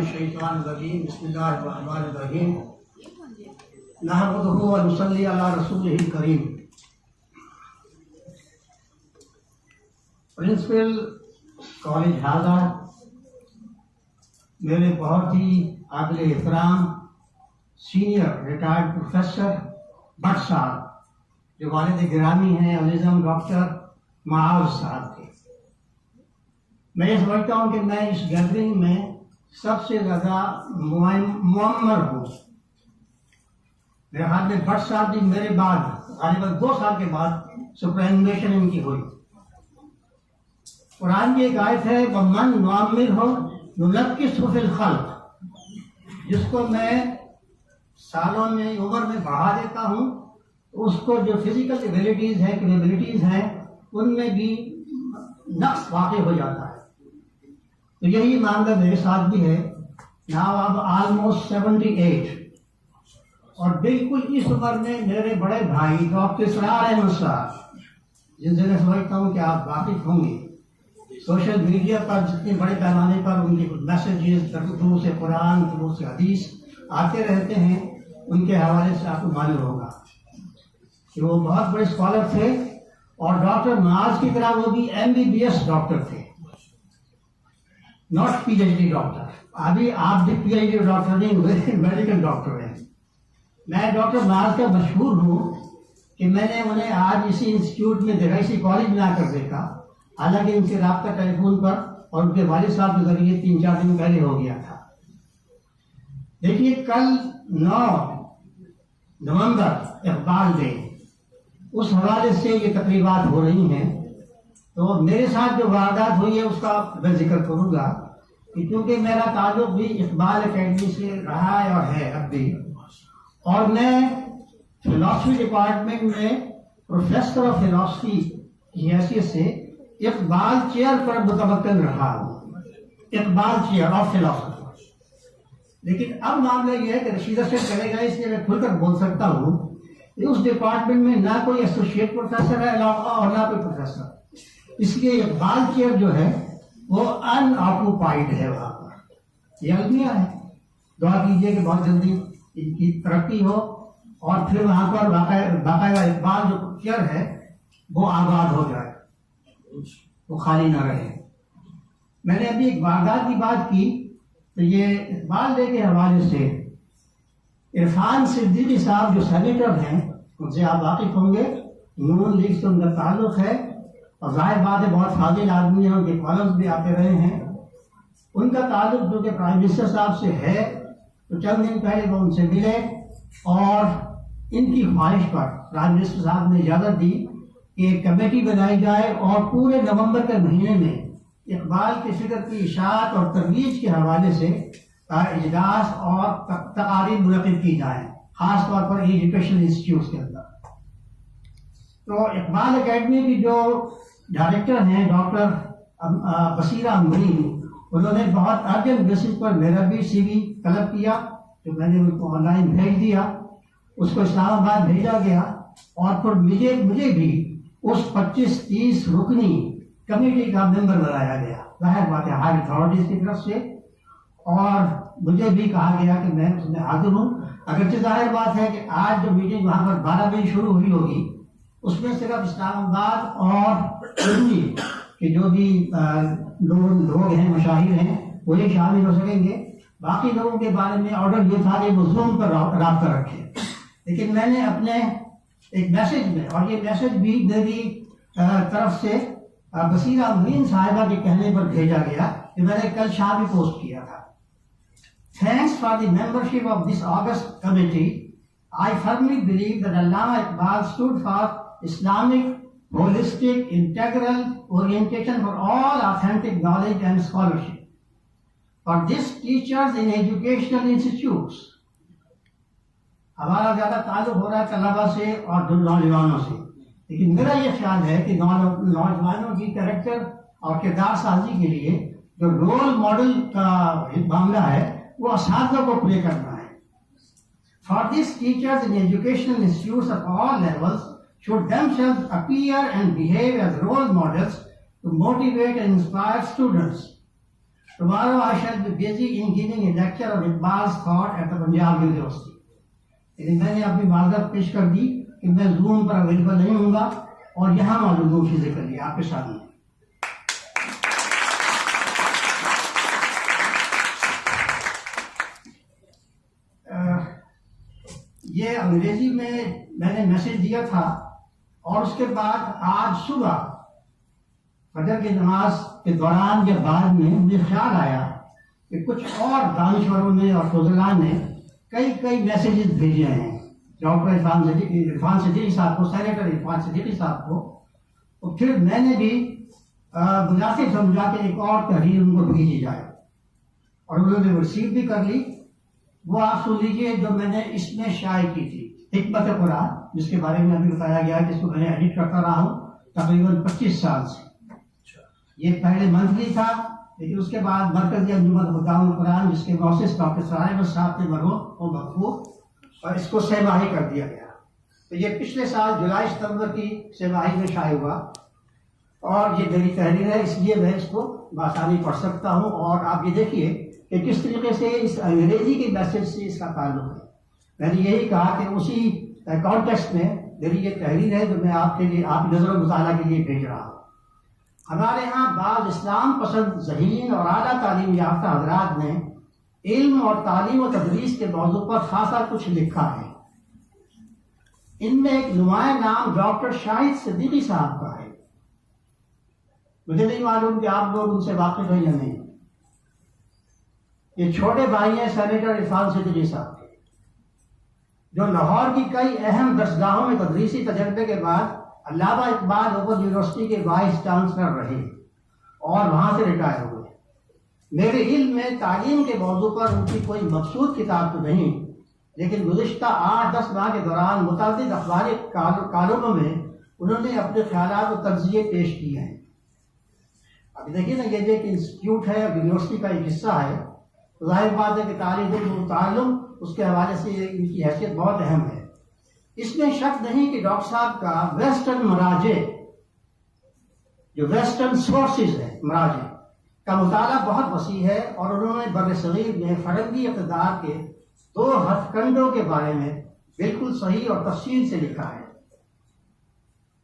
शैतानिर्रजीम बिस्मिल्लाहिर्रहमानिर्रहीम नहमदुहु व नुसल्ली अला रसूलिहिल करीम। प्रिंसिपल कॉलेज हाजा, मेरे बहुत ही काबिल एहतराम सीनियर रिटायर्ड प्रोफेसर भट्ट साहब, जो वालिद गिरामी हैं अज़ीज़म डॉक्टर मुआज़ साहब थे। मैं ये समझता हूँ कि मैं इस गैदरिंग में सबसे ज़्यादा मुअम्मर हूँ। मेरे ख्याल में भट्ट साहब जी मेरे बाद करीबन 2 साल के बाद सुपरिटेंडेंट इनकी हुई। कुरान की एक आयत है, वमन नुअम्मिर हो नुनक्किसहु फिल खल्क़, जिसको मैं सालों में उम्र में बढ़ा देता हूँ, उसको जो फिजिकल एबिलिटीज़ हैं, कैपेबिलिटीज़ हैं, उनमें भी नक्स वाक़ई हो जाता है। तो यही मामला मेरे साथ भी है। नाउ अब ऑलमोस्ट 78 और बिल्कुल इस उम्र में मेरे बड़े भाई डॉक्टर इसरार अहमद साहब, जिनसे मैं समझता हूँ कि आप वाकिफ होंगे, सोशल मीडिया पर जितने बड़े पैमाने पर उनके मैसेजेस दूर से कुरान, दूर से हदीस आते रहते हैं, उनके हवाले से आपको मालूम होगा कि वो बहुत बड़े स्कॉलर थे और डॉक्टर मुआज़ की तरह वो भी MBBS डॉक्टर थे, नॉट PhD डॉक्टर। अभी आप भी PhD डॉक्टर नहीं हुए, मेडिकल डॉक्टर हैं। मैं डॉक्टर मुआज़ का मशहूर हूँ कि मैंने उन्हें आज इसी इंस्टीट्यूट में देखा, इसी कॉलेज में आकर देखा। हालांकि उनसे रब्ता टेलीफोन पर और उनके वालिद साहब के जरिए 3-4 दिन पहले हो गया था। देखिए, कल 9 नवंबर इक़बाल डे, उस हवाले से ये तकरीबात हो रही हैं। तो मेरे साथ जो वारदात हुई है उसका मैं जिक्र करूँगा, क्योंकि मेरा ताल्लुक भी इक़बाल अकेडमी से रहा है और है अब भी, और मैं फिलॉसफी डिपार्टमेंट में प्रोफेसर ऑफ फिलॉसफी की हैसियत से इक़बाल चेयर पर मुतमक्किन रहा हूँ, इक़बाल चेयर ऑफ फिलॉसफी। लेकिन अब मामला यह है कि रशीदा से करेगा, इसलिए मैं खुलकर बोल सकता हूँ कि उस डिपार्टमेंट में ना कोई एसोसिएट प्रोफेसर है और ना कोई प्रोफेसर, इसलिए इक़बाल चेयर जो है वो अनऑक्यूपाइड है वहाँ पर। ये अलमिया है, दुआ कीजिए कि बहुत जल्दी इनकी तरक्की हो और फिर वहाँ पर बाकायदा इक़बाल जो चेयर है वो आबाद हो जाए, वो खाली ना रहे। मैंने अभी एक वारदात की बात की, तो ये इक़बाल डे के हवाले से इरफान सिद्दीकी साहब जो सेनेटर हैं, उनसे आप वाकिफ होंगे, नून लीग से उनका ताल्लुक है और जाहिर बात है बहुत फाजिल आदमी है, उनके कॉलम्स भी आते रहे हैं। उनका ताल्लुक जो कि प्राइम मिनिस्टर साहब से है, तो चंद दिन पहले वो उनसे मिले और इनकी ख्वाहिश पर प्राइम मिनिस्टर साहब ने इजाज़त दी कि एक कमेटी बनाई जाए और पूरे नवंबर के महीने में इक़बाल के फ़िक्र की इशाअत और तरवीज के हवाले से इजलास और तकारीर मुनक़िद की जाए, ख़ास तौर पर एजुकेशन इंस्टीट्यूट के अंदर। तो इक़बाल अकेडमी की जो डायरेक्टर हैं डॉक्टर बसीरा अमीन, उन्होंने बहुत अर्जेंट बेसिस पर मेरा भी CV तलब किया, तो मैंने उनको ऑनलाइन भेज दिया। उसको इस्लामाबाद भेजा गया और फिर मुझे भी उस 25-30 रुकनी कमेटी का मेंबर बनाया गया, जाहिर बात है हाई अथॉरिटीज़ की तरफ से, और मुझे भी कहा गया कि मैं उसमें हाजिर हूँ। अगरचे जाहिर बात है कि आज जो मीटिंग वहाँ पर 12 बजे शुरू हुई होगी, उसमें सिर्फ इस्लामाबाद और दिल्ली के जो भी लोग हैं, मशाहिर हैं, वो ही शामिल हो सकेंगे। बाकी लोगों के बारे में ऑर्डर ये था कि वो ज़ूम पर रब्ता रखें। लेकिन मैंने अपने एक मैसेज में, और ये मैसेज भी मेरी तरफ से बसीरा अमीन साहिबा के कहने पर भेजा गया, कि मैंने कल शाम ही पोस्ट किया था। Thanks for the membership of this August committee. I firmly believe that Allama Iqbal stood for Islamic, holistic, integral orientation for all authentic knowledge and scholarship. For this, teachers in educational institutes, हमारा ज़्यादा ताल्लुक हो रहा है तलबा से और नौजवानों से, लेकिन मेरा ये ख्याल है कि नौजवानों की कैरेक्टर और किरदार साजी के लिए जो रोल मॉडल का मामला है वो असातिज़ा को प्ले करना है। For this, teachers in educational institutes of all levels should themselves appear and behave as role models to motivate and inspire students. Tomorrow I shall be busy in giving a lecture on Iqbal's thought at the Punjab University. लेकिन मैंने अपनी माजरत पेश कर दी कि मैं zoom पर available नहीं होऊंगा और यहाँ मालूम की जिक्र लिया आपके सामने। ये अंग्रेजी में मैंने मैसेज दिया था और उसके बाद आज सुबह फजर की नमाज के दौरान या बाद में मुझे ख्याल आया कि कुछ और दानिश्वरों ने और फजलान ने कई मैसेजेस भेजे हैं डॉक्टर इरफान सिद्दीकी साहब को, सेनेटर इरफान सिद्दीकी साहब को। तो फिर मैंने भी मुनासिब समझा कि एक और तहरीर उनको भेजी जाए और उन्होंने रिसीव भी कर ली। वो आप सुन लीजिए जो मैंने इसमें शाये की थी, हिकमत कुरान, जिसके बारे में अभी बताया गया कि इसको मैंने एडिट करता रहा हूँ तकरीबन 25 साल से। ये पहले मंथली था, लेकिन उसके बाद मरकज़ी अंजुमन हुक्कामुल कुरान, जिसके मौसिस डॉक्टर साहिब साहब ने मरहूम मकफूर, और इसको सहमाही कर दिया गया। तो ये पिछले साल जुलाई सितंबर की सहमाही में शाये हुआ और ये मेरी तहरीर है, इसलिए मैं इसको बासानी पढ़ सकता हूँ। और आप ये देखिए कि किस तरीके से इस अंग्रेजी के मैसेज से इसका ताल्लुक है। मैंने यही कहा कि उसी कॉन्टेक्स्ट में मेरी ये तहरीर है जो मैं आपके लिए, आपकी नज़र मुताला के लिए भेज रहा हूँ। हमारे यहाँ बाज़ इस्लाम पसंद ज़हीन और आला तालीम याफ्ता हज़रात ने इल्म और तालीम और तदरीस के मौजू पर खासा कुछ लिखा है। इनमें एक नुमाया नाम डॉक्टर शाहिद सिद्दीकी साहब का है। मुझे नहीं मालूम कि आप लोग उनसे वाकिफ हैं या नहीं। ये छोटे भाई हैं सेनेटर इरफान सिद्दीकी साहब के, जो लाहौर की कई अहम दरसगाहों में तदरीसी तजर्बे के बाद अल्लामा इकबाल ओपन यूनिवर्सिटी के वाइस चांसलर रहे और वहां से रिटायर हुए। मेरे इल्म में तालीम के मौजू पर उनकी कोई मखसूद किताब तो नहीं, लेकिन गुज़िश्ता 8-10 माह के दौरान मुतअद्दिद अखबारी कालमों में उन्होंने अपने ख्यालात और तज्ज़िये पेश किए हैं। अब देखिए ना, ये एक इंस्टीट्यूट है, यूनिवर्सिटी का एक हिस्सा है, तो जाहिर बात है कि तालीम उसके हवाले से इनकी हैसियत बहुत अहम है। इसमें शक नहीं कि डॉक्टर साहब का वेस्टर्न मराजे, जो वेस्टर्न सोर्सेज है मराजे का मुताला बहुत वसी है और उन्होंने बर्र-ए-सग़ीर में फरंगी इक़्तिदार के 2 हथकंडों के बारे में बिल्कुल सही और तफसील से लिखा है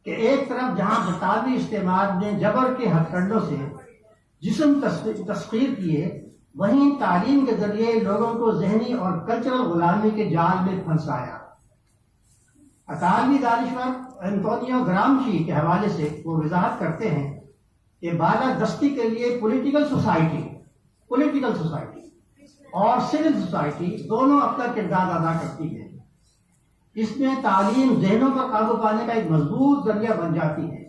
कि एक तरफ जहां बरतानवी इस्तेमाल ने जबर के हथकंडों से जिस्म तस्खीर किए, वहीं तालीम के जरिए लोगों को जहनी और कल्चरल गुलामी के जाल में फंसाया। अतालवी दानिश्वर एंटोनियो ग्रामशी के हवाले से वो वजाहत करते हैं कि बालादस्ती के लिए पॉलिटिकल सोसाइटी और सिविल सोसाइटी दोनों अपना किरदार अदा करती है। इसमें तालीम जहनों पर काबू पाने का एक मजबूत जरिया बन जाती है।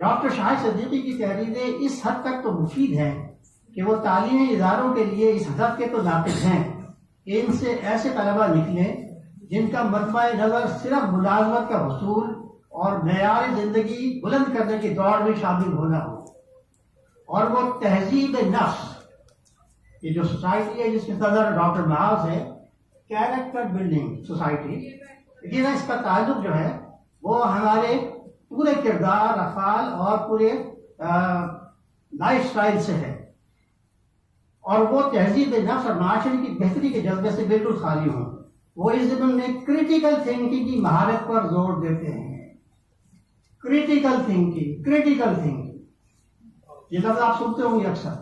डॉक्टर शाहिद सिद्दीकी की तहरीरें इस हद तक तो मुफीद हैं कि वो तालीमी इदारों के लिए इस हद के तो नाक़िस हैं कि इनसे ऐसे तलबा निकले जिनका मजमा नज़र सिर्फ मुलाजमत का हसूल और मेयार ज़िंदगी बुलंद करने की दौड़ में शामिल होना हो, और वो तहजीब नफ्स, ये जो सोसाइटी है जिसकी सदर डॉक्टर महाज है, कैरेक्टर बिल्डिंग सोसाइटी, लेकिन इसका ताल्लुक जो है वो हमारे पूरे किरदार, अफ़ाल और पूरे लाइफ स्टाइल से है, और वो तहजीब नफ्स और माशरे की बेहतरी के जज्बे से बिल्कुल खाली हों। वो इस ज़िम्न में क्रिटिकल थिंकिंग की महारत पर जोर देते हैं। क्रिटिकल थिंकिंग ये लफ्ज़ आप सुनते होंगे अक्सर,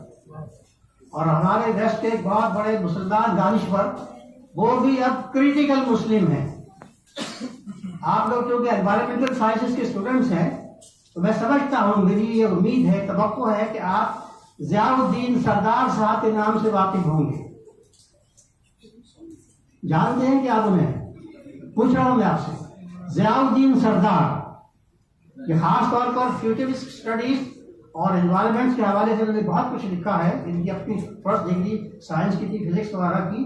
और हमारे वेस्ट के बहुत बड़े मुसलमान दानिश्वर वो भी अब क्रिटिकल मुस्लिम हैं। आप लोग क्योंकि एनवायरमेंटल साइंसेस के स्टूडेंट्स हैं, तो मैं समझता हूँ, मेरी ये उम्मीद है, तवक्को है कि आप ज़ियाउद्दीन सरदार साहब के नाम से वाकिफ होंगे। जानते हैं कि आप उन्हें? पूछ रहा हूं मैं आपसे। ज़ियाउद्दीन सरदार, ये खास तौर पर फ्यूचरिस्ट स्टडीज और एनवायरमेंट के हवाले से उन्होंने बहुत कुछ लिखा है। इनकी अपनी फर्स्ट डिग्री साइंस की थी, फिजिक्स वगैरह की,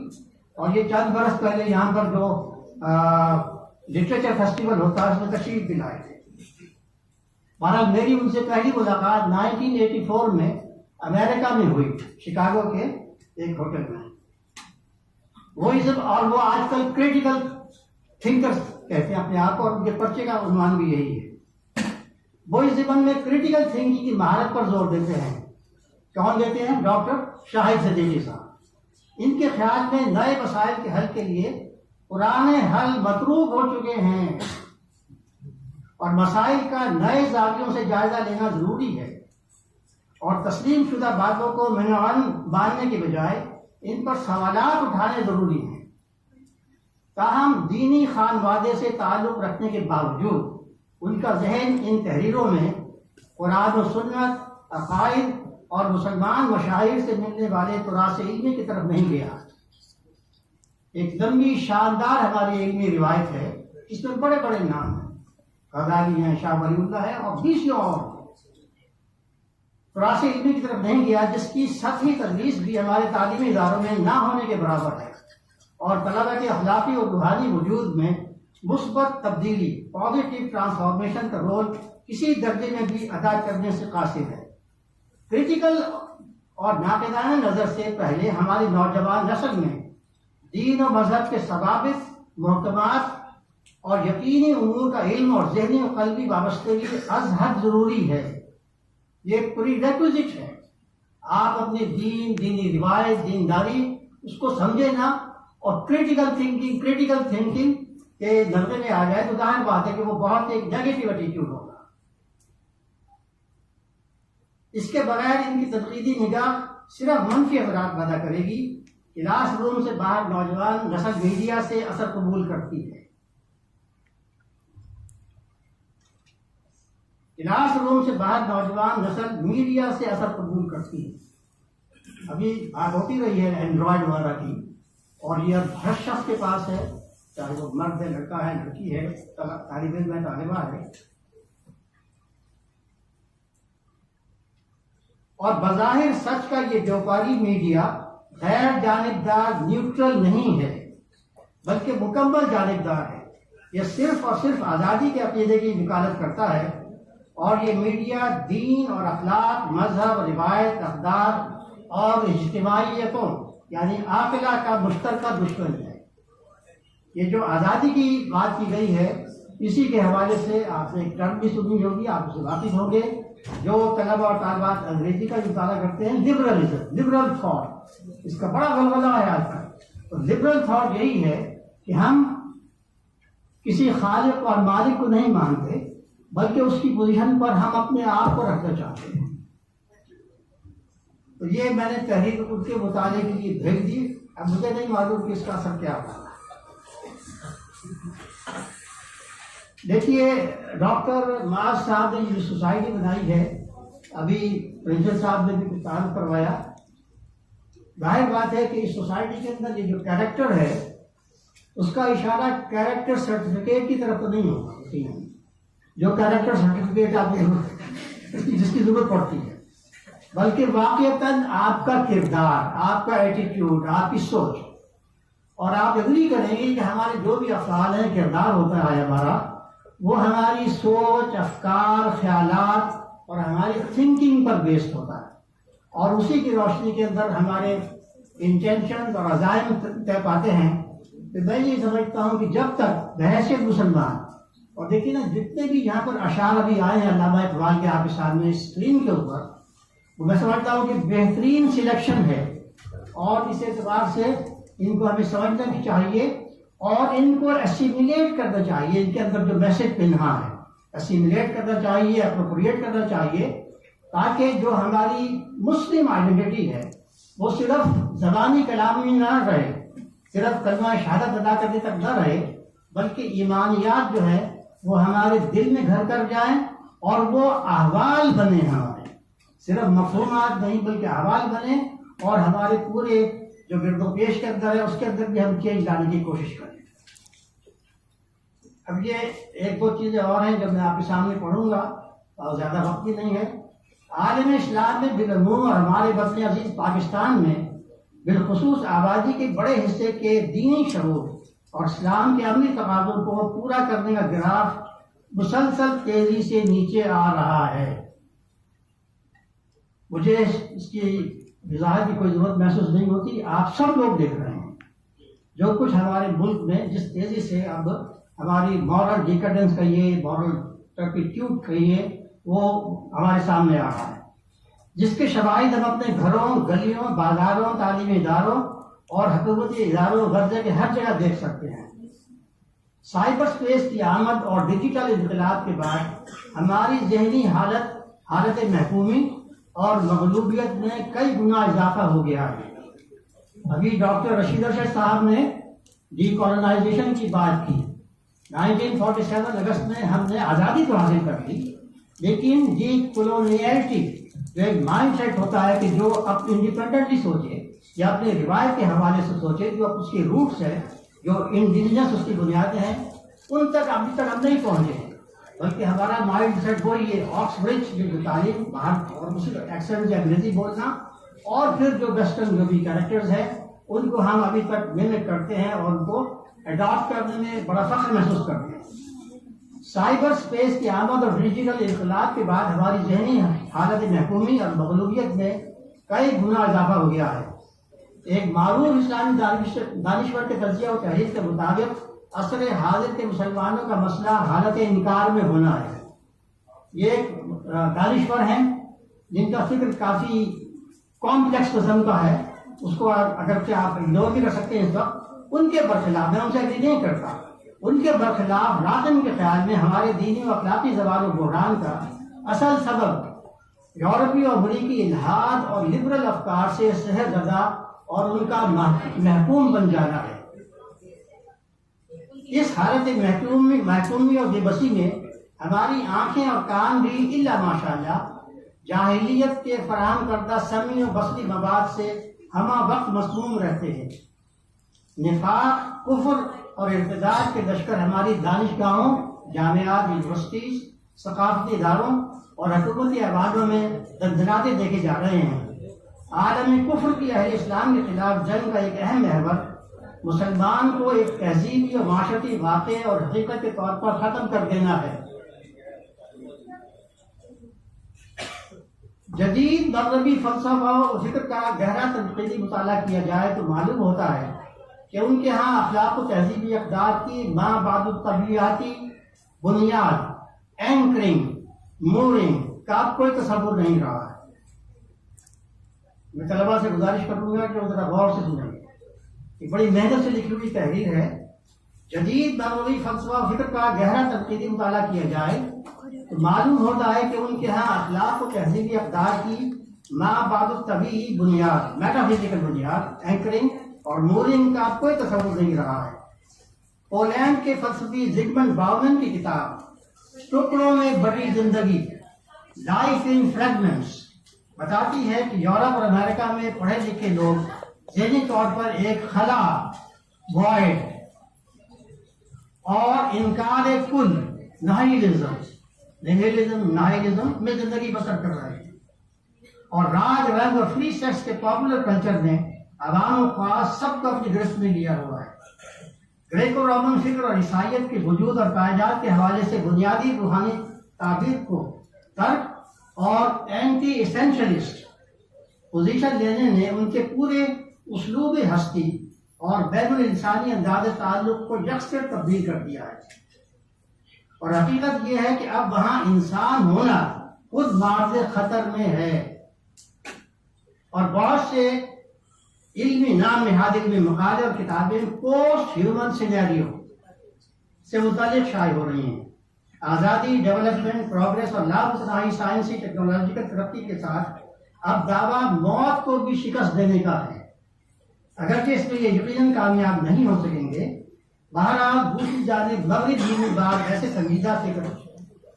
और ये चंद बरस पहले यहाँ पर जो लिटरेचर फेस्टिवल होता है उसमें तशरीफ भी लाए थे। बहरहाल मेरी उनसे पहली मुलाकात 1984 में अमेरिका में हुई, शिकागो के एक होटल में। और वो आजकल क्रिटिकल थिंकर्स कहते हैं अपने आप को, और उनके पर्चे का उन्वान भी यही है। वो इस ज़िम्न में क्रिटिकल थिंकिंग की महारत पर जोर देते हैं कौन देते हैं? डॉक्टर शाहिद सदीकी साहब। इनके ख्याल में नए मसाइल के हल के लिए पुराने हल मतरूक हो चुके हैं और मसाइल का नए जावियों से जायजा लेना जरूरी है और तस्लीम शुदा बातों को मिनान बांधने के बजाय इन पर सवालात उठाने जरूरी हैं। ताहम दीनी खानवादे से ताल्लुक रखने के बावजूद उनका जहन इन तहरीरों में कुरान और सुन्नत, अकायद और मुसलमान मशाहिर से मिलने वाले तुरास इल्मी की तरफ नहीं गया। एक लंबी शानदार हमारी इल्मी रिवायत है, इसमें बड़े बड़े नाम हैं, गजाली हैं, शाह वलीउल्लाह है और 20 और तुरास इल्मी की तरफ नहीं गया, जिसकी सतही तदरीस भी हमारे तालीमी इदारों में ना होने के बराबर है और तलबा के अखलाकी और रूहानी वजूद में मुस्बत तब्दीली, पॉजिटिव ट्रांसफॉर्मेशन का रोल किसी दर्जे में भी अदा करने से कासिर है। क्रिटिकल और नाक़िदाना नज़र से पहले हमारी नौजवान नस्ल में दीन और मजहब के सवाबित, महकमात और यकीनी उमूर का इल्म और ज़हनी और क़ल्बी वाबस्तगी अज़ हद ज़रूरी है। ये प्रीरेक्विजिट है। आप अपने दीनी रिवायत, दीनदारी उसको समझे ना और क्रिटिकल थिंकिंग के नजर में आ जाए तो जाहिर बात है कि वो बहुत एक नेगेटिव एटीट्यूड होगा। इसके बगैर इनकी तनकीदी निगाह सिर्फ मनफी असरात पैदा करेगी। क्लासरूम से बाहर नौजवान नस्ल मीडिया से असर कबूल करती है। क्लासरूम से बाहर नौजवान नस्ल मीडिया से असर कबूल करती है। अभी बात होती रही है एंड्रॉयड वगैरह की और ये हर शख्स के पास है, चाहे वो मर्द है, लड़का है, लड़की है, तालिब इल्म है, तालिबा है। और बज़ाहिर सच का ये व्यापारी मीडिया गैर जानिबदार, न्यूट्रल नहीं है, बल्कि मुकम्मल जानिबदार है। यह सिर्फ और सिर्फ आज़ादी के अकीदे की वकालत करता है और ये मीडिया दीन और अखलाक, मजहब, रिवायत, अक़दार और इज्तिमाइयतों यानी आक़िला का मुश्तरका दुश्मन है। ये जो आज़ादी की बात की गई है, इसी के हवाले से आपने एक टर्म भी सुनी होगी, आप उससे वाकिफ होंगे। जो तलबा और तालिबात अंग्रेजी का मुताला करते हैं, लिबरलिज्म, लिबरल थॉट, इसका बड़ा गलगला है आजकल। तो लिबरल थॉट यही है कि हम किसी खालिक और मालिक को नहीं मानते, बल्कि उसकी पोजीशन पर हम अपने आप को रखना चाहते हैं। तो ये मैंने तहरीर उनके मुताले के लिए भेज दी। अब मुझे नहीं मालूम कि इसका असर क्या होगा। देखिए, डॉक्टर माज साहब ने ये सोसाइटी बनाई है, अभी प्रिंसिपल साहब ने भी कुछ काम करवाया। जाहिर बात है कि इस सोसाइटी के अंदर ये जो कैरेक्टर है उसका इशारा कैरेक्टर सर्टिफिकेट की तरफ तो नहीं होगा। जो कैरेक्टर सर्टिफिकेट आपको जिसकी जरूरत पड़ती है, बल्कि वाकईतन आपका किरदार, आपका एटीट्यूड, आपकी सोच। और आप एग्री करेंगे कि हमारे जो भी अफ़आल हैं, किरदार होता है हमारा, वो हमारी सोच, अफकार, ख्यालात और हमारी थिंकिंग पर बेस्ड होता है और उसी की रोशनी के अंदर हमारे इंटेंशन और अज़ाइम तय पाते हैं। तो मैं ये समझता हूँ कि जब तक बहैसियत मुसलमान, और देखिए ना, जितने भी यहाँ पर अशार अभी आए हैं अल्लामा इक़बाल के आपके सामने स्क्रीन के ऊपर, तो मैं समझता हूँ कि बेहतरीन सिलेक्शन है और इस एतबार से इनको हमें समझना चाहिए और इनको एसिमिलेट करना चाहिए। इनके अंदर जो मैसेज पिन्हा है, एसिमिलेट करना चाहिए, अप्रोप्रिएट करना चाहिए, ताकि जो हमारी मुस्लिम आइडेंटिटी है वो सिर्फ ज़बानी कलाम में ना रहे, सिर्फ कलमा शहादत अदा करने तक न रहे, बल्कि ईमानियात जो है वो हमारे दिल में घर कर जाएं और वो अहवाल बने, हमारे सिर्फ मफ़हूमात नहीं बल्कि अहवाल बने और हमारे पूरे जो गिरदोपेश के अंदर है उसके अंदर भी हम चेंज लाने की कोशिश करें। अब ये एक दो चीज़ें और हैं जो मैं आपके सामने पढ़ूंगा और ज़्यादा वक्त भी नहीं है। आलम इस्लाम में बिलअमूम और हमारे वतन अजीज पाकिस्तान में बिलखुसूस आबादी के बड़े हिस्से के दीनी शऊर और इस्लाम के अमली तकाज़ों को पूरा करने का ग्राफ मुसलसल तेजी से नीचे आ रहा है। मुझे इसकी वजाहत की कोई ज़रूरत महसूस नहीं होती, आप सब लोग देख रहे हैं जो कुछ हमारे मुल्क में जिस तेज़ी से अब हमारी मॉरल डिकेडेंस कहिए, मॉरल टर्पिट्यूड कहिए, वो हमारे सामने आ रहा है। जिसके शवाहिद हम अपने घरों, गलियों, बाजारों, तालीमी इदारों और हुकूमती इदारों गर्जे के हर जगह देख सकते हैं। साइबर स्पेस की आमद और डिजिटल इनकलाब के बाद हमारी जहनी हालत महकूमी और मगलूबियत में कई गुना इजाफा हो गया है। अभी डॉक्टर रशीद अरशद साहब ने डीकोलोनाइजेशन की बात की। 1947 अगस्त में हमने आज़ादी तो हासिल कर ली, लेकिन डीकोलोनियलिटी जो एक माइंड सेट होता है कि जो अब इंडिपेंडेंटली सोचे या अपने रिवायत के हवाले से सोचे, जो उसकी रूट्स है, जो इंडिजिनस उसकी बुनियादें हैं, उन तक अभी तक हम नहीं पहुंचे हैं। बल्कि हमारा माइंड सेट वही है ऑक्सब्रिज जो तालीम बाहर और उसी एक्सेंट से अंग्रेजी बोलना, और फिर जो वेस्टर्न जो भी कैरेक्टर्स हैं उनको हम अभी तक मिमिक करते हैं और उनको अडॉप्ट करने में बड़ा फख्र महसूस करते हैं। साइबर स्पेस की आमद और डिजिटल इनकलाब के बाद हमारी जहनी हालत महकूमी और मगलूबियत में कई गुना इजाफा हो गया है। एक मारूफ इस्लामी दानिश्वर के तज़किया और तहरीर के मुताबिक असर हाजिर के मुसलमानों का मसला हालत इनकार में होना है। ये एक दानिश्वर हैं जिनका फिक्र काफ़ी कॉम्प्लेक्स किस्म का है, उसको अगर से आप इग्नोर भी कर सकते हैं इस वक्त। उनके बरखिलाफ मैं उनसे एग्री नहीं करता, उनके बरखिलाफ रातन के ख्याल में हमारे दीनी और अखलाकी ज़वाल और बहरान का असल सबब यूरोपीय और अमरीकी इल्हाद और लिबरल अफकार से सहर ज़दा और उनका महकूम बन जाना है। इस हालत महकूमी और बेबसी में हमारी आंखें और कान भी इल्ला माशाअल्लाह जाहिलियत के फराहम करदा समी और बसरी मवाद से हमा वक्त मसमूम रहते हैं। निफाक, कुफ्र और इर्तिदाद के लश्कर हमारी दानिशगाहों, जामियात, यूनिवर्सिटीज, सकाफती इदारों और हुकूमती आवाज़ों में दंदनाते देखे जा रहे हैं। आलमी कुफ्र की अहले इस्लाम के खिलाफ जंग का एक अहम महवर मुसलमान को एक तहजीबी और माशरती वाक़े और हकीकत के तौर पर ख़त्म कर देना है। जदीद मग़रबी फ़लसफ़ा और फ़िक्र का गहरा तनक़ीदी मुताला किया जाए तो मालूम होता है कि उनके यहाँ अखलाक व तहजीबी अक़दार की माबादु तबीयाती बुनियाद, एंकरिंग, मूरिंग का कोई तसव्वुर नहीं रहा है। मैं तलबा से गुजारिश करूँगा कि वो ज़रा गौर से सुनें। एक बड़ी मेहनत से लिखी हुई तहरीर है। जदीद मग़रबी फ़लसफ़ा और फ़िक्र का गहरा तनक़ीदी मुताला किया जाए तो मालूम होता है कि उनके यहाँ अखलाक और तहजीबी अक़दार की माबादु तबीई बुनियाद, मेटाफिजिकल बुनियाद, एंकरिंग और मूरिंग का कोई तसव्वुर नहीं रहा है। पोलैंड के फ़लसफ़ी ज़िगमंड बाउमन की किताब टुकड़ों में बड़ी जिंदगी, लाइफ इन फ्रेगमेंट्स बताती है कि यूरोप और अमेरिका में पढ़े लिखे लोग ज़हनी तौर पर एक खला, वॉइड और इनकार कुल, नाहिलिज्म में जिंदगी बसर कर रहे हैं। और राज रंग और फ्री सेक्स के पॉपुलर कल्चर ने अवाम ख्वास सबको अपनी गिरफ्त में लिया हुआ है। ग्रेको रोमन फिक्र और ईसाइयत के वजूद और कायदात के हवाले से बुनियादी रूहानी ताबीर को तर्क और एंटी एसेंशलिस्ट पोजीशन लेने ने उनके पूरे उसलूब हस्ती और बैनुल इंसानी अंदाज ताल्लुक को यकसर तब्दील कर दिया है। और हकीकत यह है कि अब वहाँ इंसान होना खुद मार्ज़ खतर में है और बहुत से इल्मी नाम नहाद इल्मी मकाले और किताबें पोस्ट ह्यूमन सिनेरियो से मुतालिक शाये हो रही हैं। आज़ादी, डेवलपमेंट, प्रोग्रेस और लाभुसनाई साइंसी टेक्नोलॉजिकल तरक्की के साथ अब दावा मौत को भी शिकस्त देने का है, अगरचे इसमें ये यकीनन कामयाब नहीं हो सकेंगे। बहरहाल दूसरी जानिब मगरिब दीनी बात ऐसे संजीदा फिक्र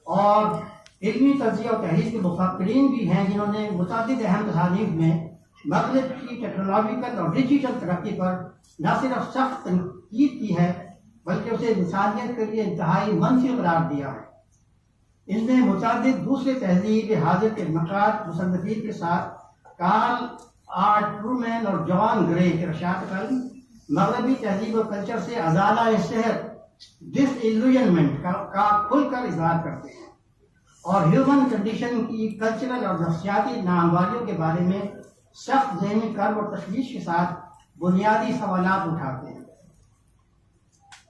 और इल्मी तज़किया और तहरीर के मुफ़क्किरीन भी हैं जिन्होंने मुतअद्दिद अहम तसानीफ में मगरिब की टेक्नोलॉजिकल और डिजिटल तरक्की पर न सिर्फ सख्त तनकीद की है बल्कि उसे इंसानियत के लिए इंतहाई मंफी करार दिया है। इनमें मुतअद्दिद दूसरे तहजीब हाजिर के मकात मुसन्निफीन के साथ कार्ल आर ट्रूमैन और जॉन ग्रे के रशात मगरबी तहजीब और कल्चर से अजाला शहर डिसइल्यूजनमेंट का खुलकर इजहार करते हैं और ह्यूमन कंडीशन की कल्चरल और नफ्सियाती नाहमवारियों के बारे में सख्त ज़हनी कर्ब और तशवीश के साथ बुनियादी सवालात उठाते हैं।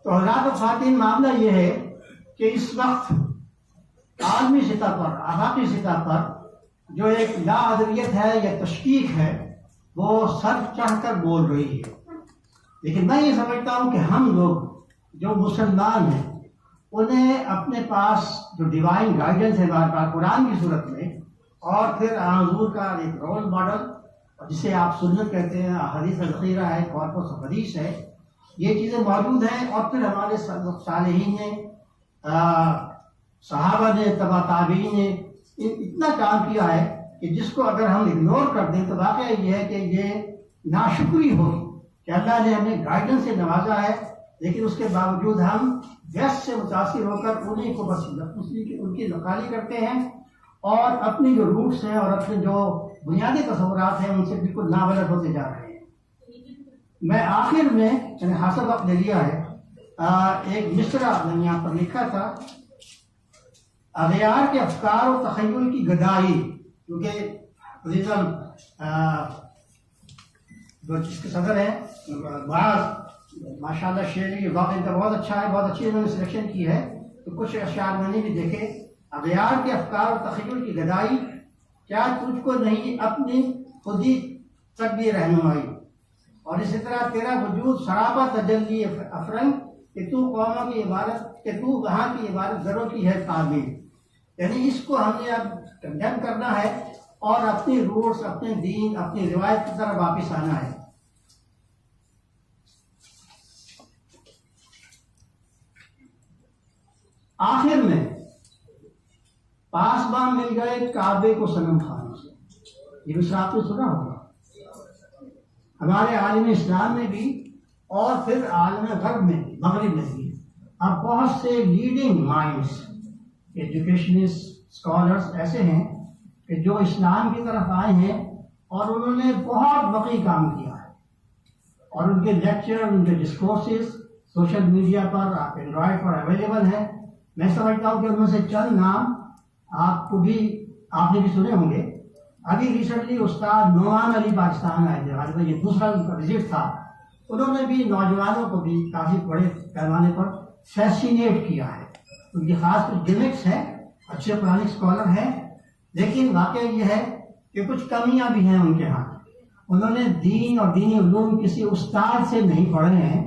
तो हज़रात और ख़वातीन, मामला ये है कि इस वक्त आलमी सतह पर, आफाकी सतह पर जो एक लाअदवियत है या तशकीक है वो सर चढ़कर बोल रही है। लेकिन मैं ये समझता हूँ कि हम लोग जो मुसलमान हैं उन्हें अपने पास जो डिवाइन गाइडेंस है हमारे पास कुरान की सूरत में, और फिर हुज़ूर का एक रोल मॉडल जिसे आप सुन्नत कहते हैं, हदीस ज़ख़ीरा है, कॉर्पस ऑफ हदीस है, ये चीज़ें मौजूद हैं। और फिर हमारे सालेहीन ने, सहाबा ने, तबा ताबीन ने इतना काम किया है कि जिसको अगर हम इग्नोर कर दें तो वाक़या ये है कि ये नाशुक्री होगी कि अल्लाह ने हमें गाइडेंस से नवाजा है, लेकिन उसके बावजूद हम वेस्ट से मुतासिर होकर उन्हीं को बस उनकी नकाली करते हैं और अपनी जो रूट्स हैं और अपने जो बुनियादी तस्वुरात हैं उनसे बिल्कुल नाबलद होते जा रहे हैं। मैं आखिर में, मैंने हासिल वक्त ले लिया है, एक मिसरा मैंने यहाँ पर लिखा था, अग़यार के अफकार और तख़य्युल की गदाई, क्योंकि जो जिसके सदर हैं माशाल्लाह शेर वाक़ई इनका बहुत अच्छा है, बहुत अच्छी इन्होंने सिलेक्शन की है। तो कुछ अशआर मैंने भी देखे, अग़यार के अफकार और तख़य्युल की गदाई, क्या तुझको नहीं अपनी खुदी तक भी रहनुमाई, और इसी तरह तेरा वजूद सरापा तजल्ली अफरंग कि तू कौमों की इबारत, कि तू वहाँ की इबारत ज़रों की है ताबीर। यानी इसको हमने अब कंडेम करना है और अपनी रूट्स, अपने दीन, अपनी रिवायत की तरफ वापस आना है। आखिर में पासबान मिल गए काबे को सनम खाने से, ये भी आपने सुना होगा। हमारे आलिम इस्लाम में भी और फिर आलिम गर्ब में, मगरिब में भी अब बहुत से लीडिंग माइंड्स, एजुकेशनिस्ट, स्कॉलर्स ऐसे हैं कि जो इस्लाम की तरफ आए हैं और उन्होंने बहुत बड़ी काम किया है, और उनके लेक्चर, उनके डिस्कोर्सेस सोशल मीडिया पर, एंड्रॉयड पर अवेलेबल हैं। मैं समझता हूँ कि उनमें से चंद नाम आपने भी सुने होंगे। अभी रिसेंटली उस्ताद नोमान अली पाकिस्तान आए थे, ये दूसरा उनका विजिट था। उन्होंने भी नौजवानों को भी काफ़ी बड़े पैमाने पर फैसिनेट किया है। उनकी खास कुछ गिमिक्स हैं, अच्छे पुराने स्कॉलर हैं, लेकिन वाकई ये है कि कुछ कमियां भी हैं उनके यहाँ। उन्होंने दीन और दीनी उलूम किसी उस्ताद से नहीं पढ़े हैं,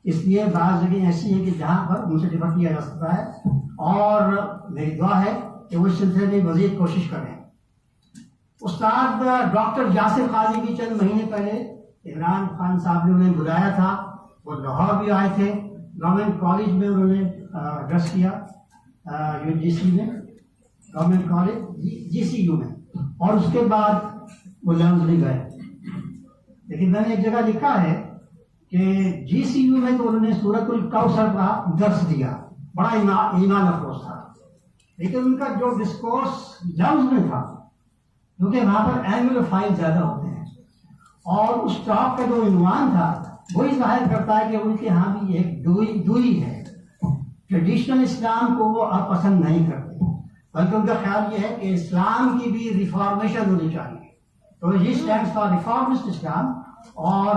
इसलिए बाज़ जगह ऐसी है कि जहाँ पर उनसे डिफर किया जा सकता है, और मेरी दुआ है कि वो इस सिलसिले में मज़ीद कोशिश करें। उस्ताद डॉक्टर यासिर काजी भी चंद महीने पहले इमरान खान साहब ने उन्हें बुलाया था, वो लाहौर भी आए थे, गवर्नमेंट कॉलेज में उन्होंने एड्रेस किया, UGC में, गवर्नमेंट कॉलेज GCU में, और उसके बाद वो लंदन गए। लेकिन मैंने एक जगह लिखा है कि GCU में तो उन्होंने सूरतुल कौसर का दर्स दिया, बड़ा ईमान अफरोज था, लेकिन उनका जो डिस्कोर्स लफ्ज़ में था, क्योंकि वहाँ पर एंग्लोफाइल ज़्यादा होते हैं, और उस टॉप का जो इन्वान था वही जाहिर करता है कि उनके यहाँ भी एक दुई है। ट्रेडिशनल इस्लाम को वो अब पसंद नहीं करते, बल्कि उनका ख्याल ये है कि इस्लाम की भी रिफॉर्मेशन होनी चाहिए। तो ये स्टैंड्स फॉर रिफॉर्मिस्ट इस्लाम, और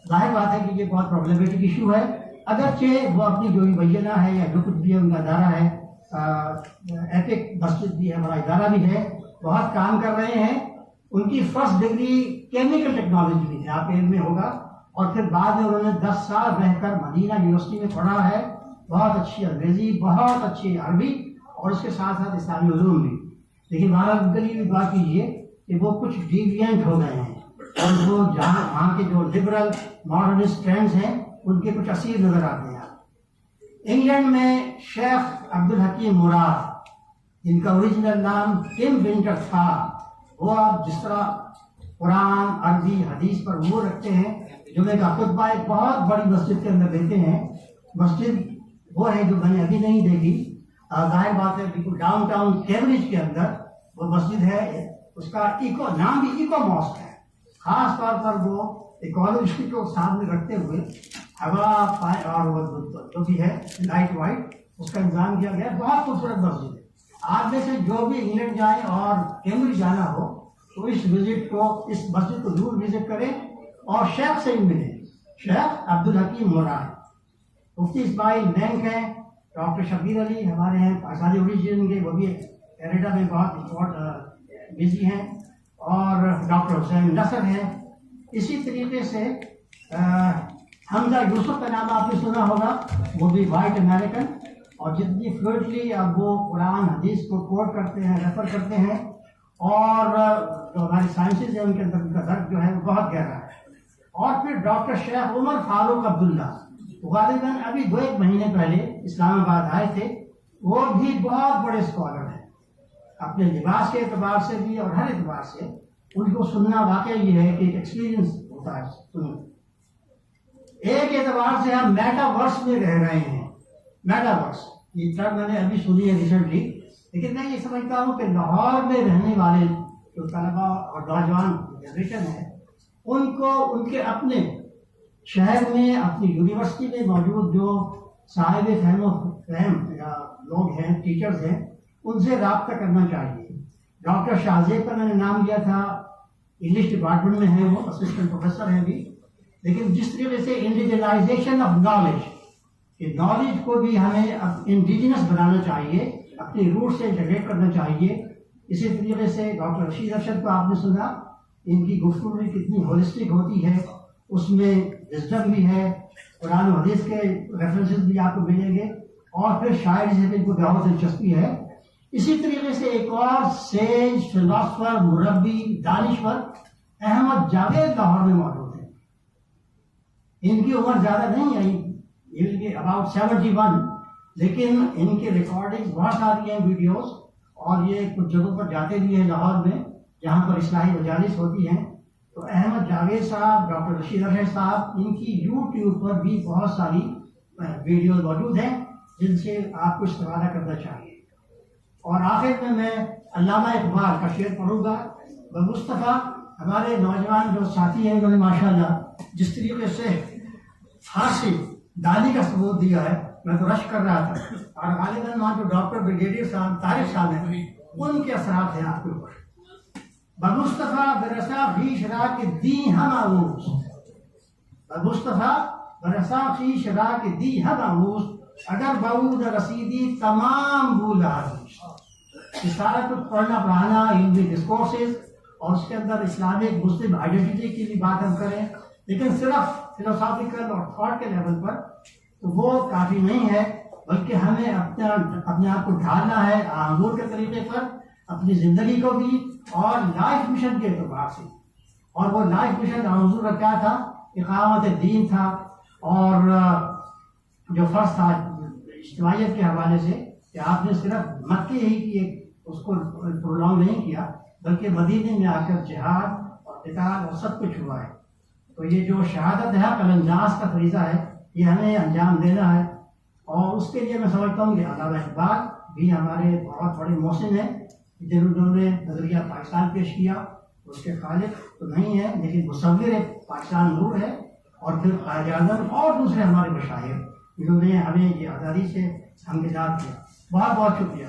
जाहिर बात है कि ये बहुत प्रॉब्लमेटिक इशू है। अगरचे वो अपनी जो भी बैना है या जो कुछ भी है उनका इदारा है, एपिक मस्जिद भी है, बड़ा इदारा भी है, बहुत काम कर रहे हैं। उनकी फर्स्ट डिग्री केमिकल टेक्नोलॉजी में है, आप में होगा, और फिर बाद में उन्होंने 10 साल रहकर मदीना यूनिवर्सिटी में पढ़ा है। बहुत अच्छी अंग्रेजी, बहुत अच्छी अरबी, और उसके साथ साथ इस्लामी उलूम भी। लेकिन महाराज उनके लिए भी दुआ कीजिए कि वो कुछ डिविएंट हो गए हैं, और वो जहाँ वहाँ के जो लिबरल मॉडर्निस्ट ट्रेंड्स हैं उनके कुछ असीर नजर आते हैं। इंग्लैंड में शेख अब्दुल हकीम मुराद, जिनका ओरिजिनल नाम टिम विंटर था, वो आप जिस तरह कुरान, अरबी, हदीस पर वो रखते हैं, जुमे का खुतबा एक बहुत बड़ी मस्जिद के अंदर देते हैं। मस्जिद वो है जो मैंने अभी नहीं देखी, जाहिर बात है बिल्कुल डाउनटाउन कैम्ब्रिज के अंदर वो मस्जिद है। उसका नाम भी इको मॉस्क है। खास तौर पर वो इकोलॉजी को सामने रखते हुए हवा और वो जो भी है लाइट वाइट, उसका इंतजाम किया गया। बहुत खूबसूरत मस्जिद है। आप में से जो भी इंग्लैंड जाए और कैम्ब्रिज जाना हो तो इस मस्जिद को जरूर विजिट करें और शेख से ही मिले। शेख अब्दुल हकीम मुराद, मुफ्ती इस्माइल बैंक है, डॉक्टर शबीर अली हमारे हैं पाकिस्तानी ओरिजिन के, वो भी कनाडा में बहुत बिजी हैं, और डॉक्टर हुसैन नसर हैं। इसी तरीके से हमजा यूसुफ का नाम आपने सुना होगा, वो भी वाइट अमेरिकन, और जितनी फ्लुएंटली अब वो कुरान हदीस को कोट करते हैं, रेफर करते हैं, और जो हमारी साइंसेज है उनके अंदर उनका दर्द जो है वो बहुत गहरा है। और फिर डॉक्टर शेख उमर फारूक अब्दुल्ला गालिबन अभी 2-1 महीने पहले इस्लामाबाद आए थे। वो भी बहुत बड़े स्कॉलर हैं, अपने लिबास के एतबार से भी और हर एतबार से। उनको सुनना वाकई ये है कि एक एक्सपीरियंस होता है सुनना। एक एतबार से हम मेटावर्स में रह रहे हैं। मेटावर्स ये टर्म मैंने अभी सुनी है रिसेंटली, लेकिन मैं ये समझता हूँ कि लाहौर में रहने वाले जो तलबा और नौजवान जनरेशन है, उनको उनके अपने शहर में, अपनी यूनिवर्सिटी में मौजूद जो साहिब फहम या लोग हैं, टीचर्स हैं, उनसे रब्ता करना चाहिए। डॉक्टर शाहजेब का मैंने नाम लिया था, इंग्लिश डिपार्टमेंट में है, वो असिस्टेंट प्रोफेसर हैं भी। लेकिन जिस तरीके से इंडिजिनाइजेशन ऑफ नॉलेज, कि नॉलेज को भी हमें इंडिजिनस बनाना चाहिए, अपनी रूट से इंटीग्रेट करना चाहिए। इसी तरीके से डॉक्टर रशीद अरशद को आपने सुना, इनकी गुफ्तगू भी कितनी होलिस्टिक होती है, उसमें विज़डम भी है, कुरान और हदीस के रेफरेंसेस भी आपको मिलेंगे, और फिर शायरी से भी इनको बहुत दिलचस्पी है। इसी तरीके से एक और सेज, फिलोसफर, मुरब्बी, दानिश्वर अहमद जावेद लाहौर में मौजूद है। इनकी उम्र ज़्यादा नहीं आई, इनकी अबाउट 71, लेकिन इनकी रिकॉर्डिंग बहुत सारी हैं, वीडियोस, और ये कुछ जगहों पर जाते भी हैं लाहौर में जहाँ पर इस्लाही मजालिस होती हैं। तो अहमद जावेद साहब, डॉक्टर रशीद अरशद साहब, इनकी यूट्यूब पर भी बहुत सारी वीडियो मौजूद हैं जिनसे आपको इस्तेमाल करना चाहिए। और आखिर में मैं अल्लामा इकबाल का शेर पढ़ूंगा। मुस्तफ़ा, हमारे नौजवान जो साथी हैं, उन्होंने माशाल्लाह जिस तरीके से फारसी दादी का सबूत दिया है, मैं तो रश कर रहा था। और गालिबन वहाँ जो डॉक्टर ब्रिगेडियर साहब, तारिक साहब हैं, उनके असरात हैं आपके ऊपर। मुस्तफ़ा बरसा फी शरा के दी हम आऊस, मुस्तफ़ा बरसा फी शरा के दी हम आऊस, अगर बाऊद रसीदी तमाम भूल ये सारा कुछ पढ़ना पढ़ाना, इंग्लिश डिस्कोर्सेज, और उसके अंदर इस्लामिक मुस्लिम आइडेंटिटी की भी बात हम करें, लेकिन सिर्फ फिलोसॉफिकल और थॉट के लेवल पर तो वो काफ़ी नहीं है, बल्कि हमें अपने आप को ढालना है हुजूर के तरीके पर, अपनी ज़िंदगी को भी, और लाइफ मिशन के एतबार से। और वो लाइफ मिशन हुजूर का क्या था? इक़ामत दीन था, और जो फर्ज था इज्तिमाइयत के हवाले से कि आपने सिर्फ मक्के ही की, उसको प्रोलॉन्ग नहीं किया, बल्कि मदीने में आकर जिहाद और क़िताल और सब कुछ हुआ है। तो ये जो शहादत है, कलंजास का फरीज़ा है, ये हमें अंजाम देना है। और उसके लिए मैं समझता हूँ कि अल्लामा इकबाल भी हमारे बहुत बड़े मोहसिन हैं, जिन्होंने नज़रिया पाकिस्तान पेश किया। उसके खालिक तो नहीं है, लेकिन मुसव्विर पाकिस्तान नूर है, और फिर क़ायद आज़म और दूसरे हमारे मशाइख, इन्होंने हमें ये आज़ादी से हमकिताब किया। बहुत बहुत शुक्रिया।